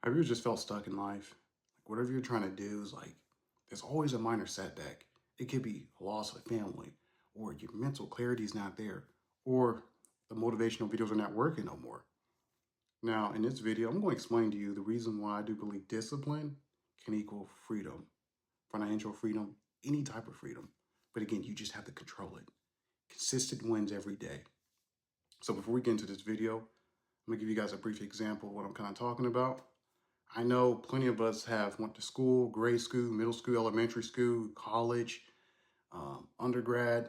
Have you ever just felt stuck in life? Like whatever you're trying to do is like there's always a minor setback. It could be a loss of a family, or your mental clarity is not there, or the motivational videos are not working no more. Now, in this video, I'm going to explain to you the reason why I do believe discipline can equal freedom, financial freedom, any type of freedom. But again, you just have to control it. Consistent wins every day. So before we get into this video, I'm gonna give you guys a brief example of what I'm kind of talking about. I know plenty of us have went to school, grade school, middle school, elementary school, college, undergrad.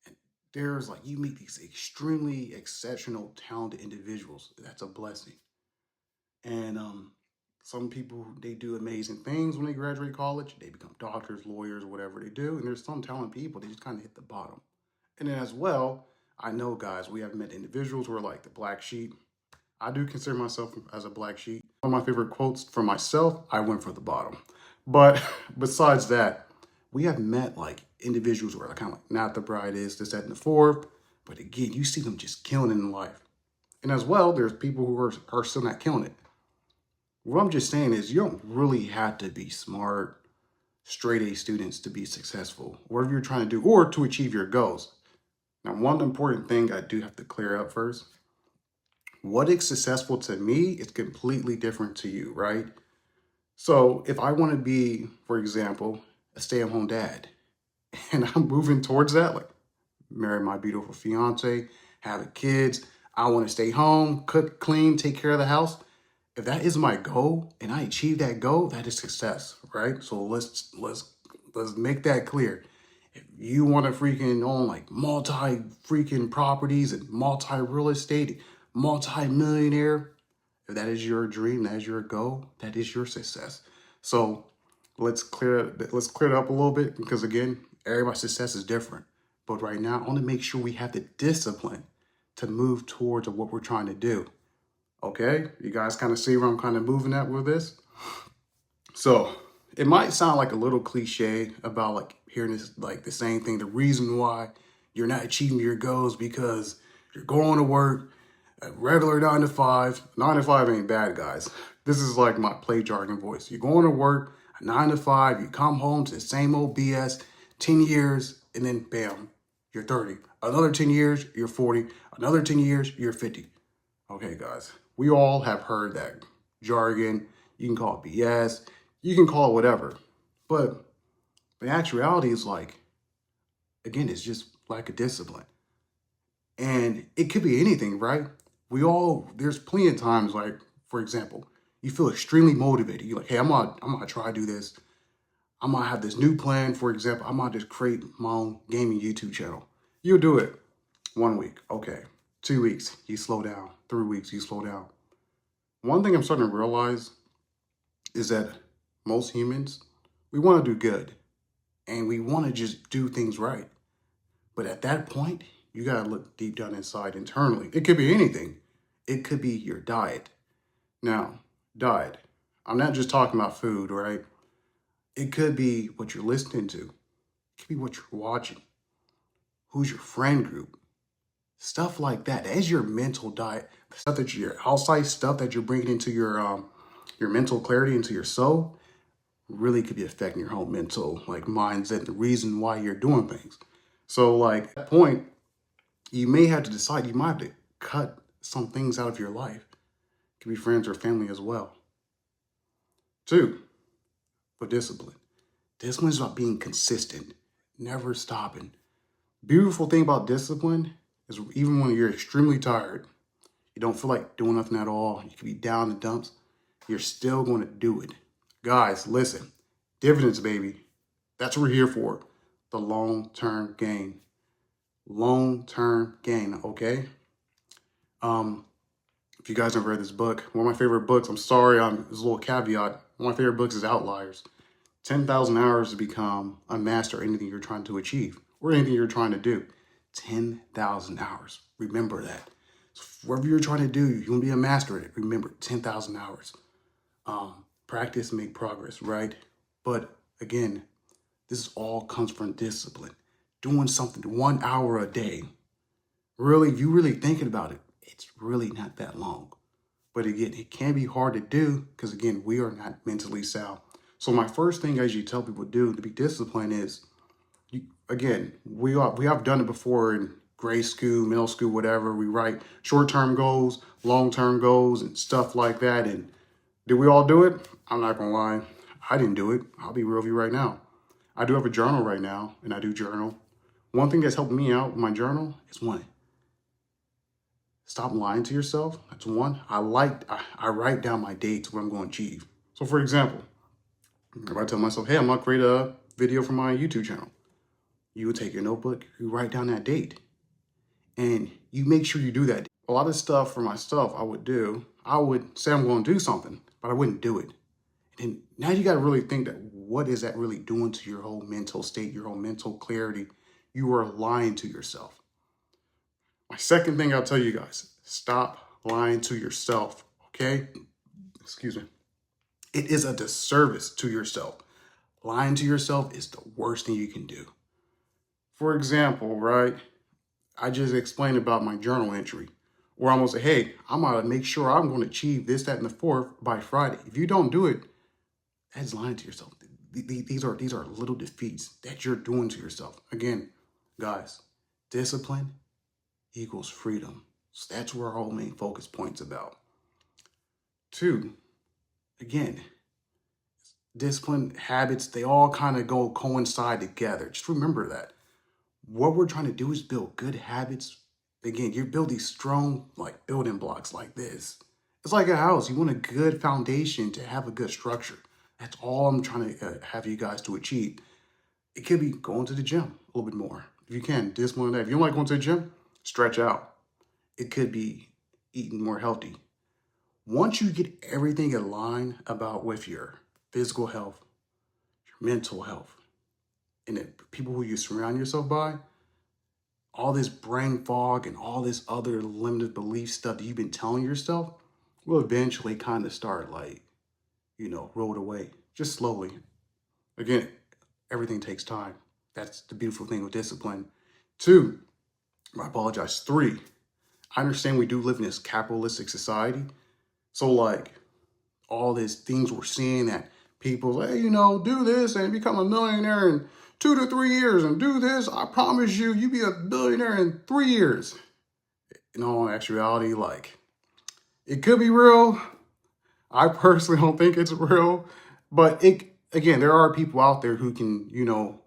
And there's like, you meet these extremely exceptional, talented individuals. That's a blessing. And some people, they do amazing things when they graduate college. They become doctors, lawyers, whatever they do. And there's some talented people, they just kind of hit the bottom. And then as well, I know guys, we have met individuals who are like the black sheep. I do consider myself as a black sheep. One of my favorite quotes for myself, I went for the bottom. But besides that, we have met like individuals who are kind of like not the brightest, this, that, and the fourth. But again, you see them just killing it in life. And as well, there's people who are still not killing it. What I'm just saying is you don't really have to be smart, straight A students to be successful, whatever you're trying to do, or to achieve your goals. Now, one important thing I do have to clear up first. What is successful to me is completely different to you, right? So if I want to be, for example, a stay-at-home dad, and I'm moving towards that, like marry my beautiful fiance, have kids, I want to stay home, cook, clean, take care of the house. If that is my goal and I achieve that goal, that is success, right? So let's make that clear. If you want to freaking own like multi freaking properties and multi real estate, multi-millionaire, if that is your dream, that is your goal, that is your success. So let's clear it up a little bit, because again, everybody's success is different. But right now, I want to make sure we have the discipline to move towards what we're trying to do. Okay, you guys kind of see where I'm kind of moving at with this. So it might sound like a little cliche about like hearing this, like the same thing. The reason why you're not achieving your goals because you're going to work a regular 9 to 5. 9 to 5 ain't bad, guys. This is like my play jargon voice. You're going to work a 9 to 5. You come home to the same old BS, 10 years, and then bam, you're 30. Another 10 years, you're 40. Another 10 years, you're 50. Okay, guys. We all have heard that jargon. You can call it BS. You can call it whatever. But the actuality is like, again, it's just lack of discipline. And it could be anything, right? There's plenty of times, like, for example, you feel extremely motivated. You're like, hey, I'm gonna try to do this. I'm gonna have this new plan. For example, I'm gonna just create my own gaming YouTube channel. You'll do it 1 week. Okay. 2 weeks, you slow down. 3 weeks, you slow down. One thing I'm starting to realize is that most humans, we want to do good and we want to just do things right. But at that point, you got to look deep down inside internally. It could be anything. It could be your diet. Now, diet, I'm not just talking about food, right? It could be what you're listening to. It could be what you're watching. Who's your friend group? Stuff like that. As your mental diet, stuff that your outside stuff that you're bringing into your mental clarity, into your soul, really could be affecting your whole mental like mindset, the reason why you're doing things. So like at that point, you may have to decide, you might have to cut some things out of your life. It could be friends or family as well. 2, for discipline. Discipline is about being consistent, never stopping. Beautiful thing about discipline is even when you're extremely tired, you don't feel like doing nothing at all, you could be down in the dumps, you're still going to do it. Guys, listen, dividends, baby. That's what we're here for. The long-term gain. Long-term gain, okay? If you guys have read this book, one of my favorite books, I'm sorry, there's a little caveat. One of my favorite books is Outliers. 10,000 hours to become a master at anything you're trying to achieve or anything you're trying to do. 10,000 hours. Remember that. So whatever you're trying to do, you want to be a master at it. Remember, 10,000 hours. Practice, make progress, right? But again, this all comes from discipline. Doing something 1 hour a day. Really, if you really thinking about it, it's really not that long. But again, it can be hard to do because, again, we are not mentally sound. So my first thing, as you tell people to do to be disciplined, is, again, we have done it before in grade school, middle school, whatever. We write short-term goals, long-term goals, and stuff like that. And did we all do it? I'm not gonna lie, I didn't do it. I'll be real with you right now. I do have a journal right now, and I do journal. One thing that's helped me out with my journal is, one, stop lying to yourself. That's one. I write down my dates, what I'm going to achieve. So for example, if I tell myself, hey, I'm going to create a video for my YouTube channel, you would take your notebook, you write down that date, and you make sure you do that. A lot of stuff for myself I would do, I would say I'm going to do something, but I wouldn't do it. And now you got to really think that, what is that really doing to your whole mental state, your whole mental clarity? You are lying to yourself. My second thing I'll tell you guys, stop lying to yourself, okay? Excuse me. It is a disservice to yourself. Lying to yourself is the worst thing you can do. For example, right, I just explained about my journal entry, where I'm gonna say, hey, I'm gonna make sure I'm gonna achieve this, that, and the fourth by Friday. If you don't do it, that's lying to yourself. These are little defeats that you're doing to yourself. Again, guys, discipline equals freedom. So that's where our whole main focus point's about. Two, again, discipline, habits, they all kind of coincide together. Just remember that. What we're trying to do is build good habits. Again, you build these strong like building blocks like this. It's like a house. You want a good foundation to have a good structure. That's all I'm trying to have you guys to achieve. It could be going to the gym a little bit more. If you can, discipline that. If you don't like going to the gym, stretch out. It could be eating more healthy. Once you get everything in line about with your physical health, your mental health, and the people who you surround yourself by, all this brain fog and all this other limited belief stuff that you've been telling yourself will eventually kind of start rolled away, just slowly. Again, everything takes time. That's the beautiful thing with discipline. Two, I apologize. Three, I understand we do live in this capitalistic society. So like all these things we're seeing that people say, do this and become a millionaire in 2 to 3 years, and do this, I promise you, you be a billionaire in 3 years. In all actuality, like, it could be real. I personally don't think it's real, but again, there are people out there who can,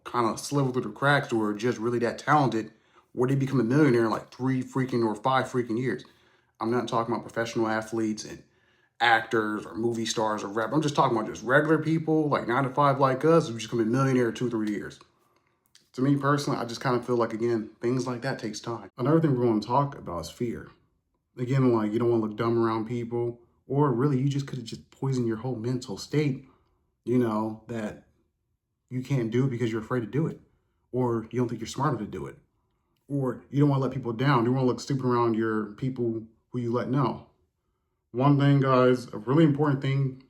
kind of slither through the cracks, or are just really that talented, where they become a millionaire in like 3 freaking or 5 freaking years. I'm not talking about professional athletes and actors or movie stars or rap. I'm just talking about just regular people, like 9 to 5 like us, who just become a millionaire in 2 or 3 years. To me personally, I just kind of feel like, again, things like that takes time. Another thing we're going to talk about is fear. Again, like, you don't want to look dumb around people, or really you just could have just poisoned your whole mental state, that you can't do it because you're afraid to do it, or you don't think you're smart enough to do it, or you don't want to let people down. You don't want to look stupid around your people who you let know. One thing, guys, a really important thing,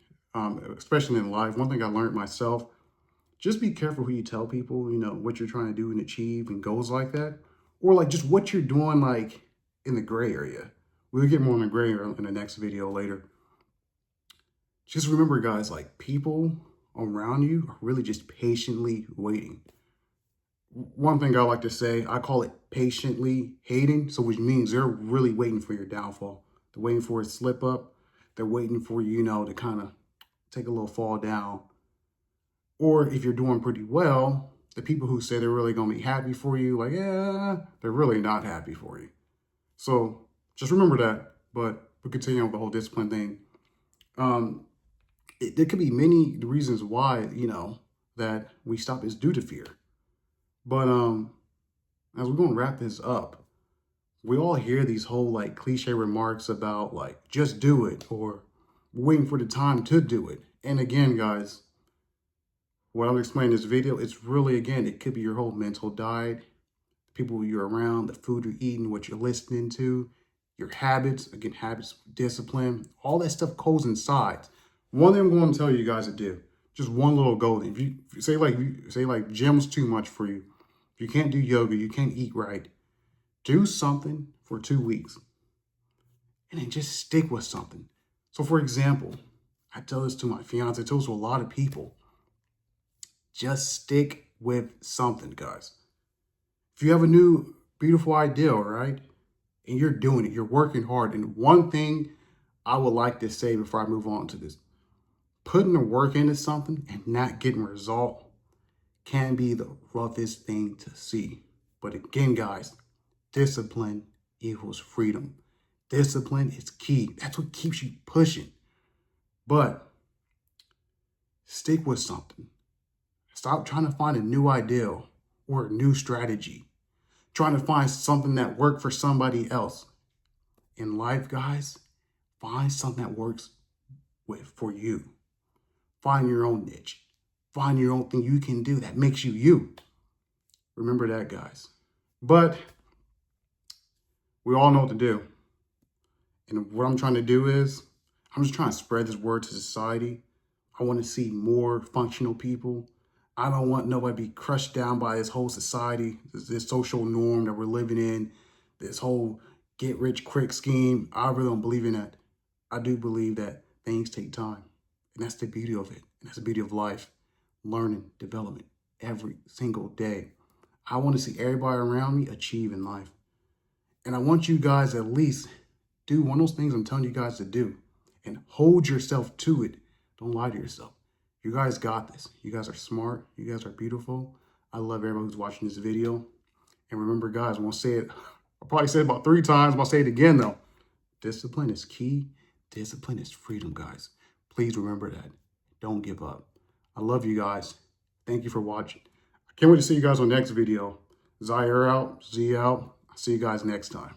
especially in life, one thing I learned myself, just be careful who you tell people, what you're trying to do and achieve and goals like that, or like just what you're doing, like in the gray area. We'll get more on the gray area in the next video later. Just remember, guys, like people around you are really just patiently waiting. One thing I like to say, I call it patiently hating. So which means they're really waiting for your downfall. They're waiting for it to slip up. They're waiting for you, to kind of take a little fall down. Or if you're doing pretty well, the people who say they're really going to be happy for you, like, yeah, they're really not happy for you. So just remember that. But we'll continue on with the whole discipline thing. There could be many reasons why, that we stop is due to fear. But as we're going to wrap this up, we all hear these whole like cliche remarks about like, just do it, or waiting for the time to do it. And again, guys, what I'm explaining in this video, it's really, again, it could be your whole mental diet, the people you're around, the food you're eating, what you're listening to, your habits, again, habits, discipline, all that stuff coincides. One thing I'm going to tell you guys to do, just one little goal. If you say like gym's too much for you, if you can't do yoga, you can't eat right, do something for 2 weeks. And then just stick with something. So for example, I tell this to my fiance, I tell this to a lot of people. Just stick with something, guys. If you have a new beautiful idea, right, and you're doing it, you're working hard. And one thing I would like to say before I move on to this, putting the work into something and not getting result can be the roughest thing to see. But again, guys, discipline equals freedom. Discipline is key. That's what keeps you pushing. But stick with something. Stop trying to find a new idea or a new strategy. Trying to find something that worked for somebody else. In life, guys, find something that works for you. Find your own niche. Find your own thing you can do that makes you you. Remember that, guys. But we all know what to do. And what I'm trying to do is, I'm just trying to spread this word to society. I want to see more functional people. I don't want nobody to be crushed down by this whole society, this social norm that we're living in, this whole get rich quick scheme. I really don't believe in that. I do believe that things take time. And that's the beauty of it. And that's the beauty of life. Learning, development, every single day. I want to see everybody around me achieve in life. And I want you guys at least do one of those things I'm telling you guys to do. And hold yourself to it. Don't lie to yourself. You guys got this. You guys are smart. You guys are beautiful. I love everyone who's watching this video. And remember, guys, I'm going to say it. I'll probably say it about 3 times. I'm going to say it again, though. Discipline is key. Discipline is freedom, guys. Please remember that. Don't give up. I love you guys. Thank you for watching. I can't wait to see you guys on the next video. Zaire out. Z out. I'll see you guys next time.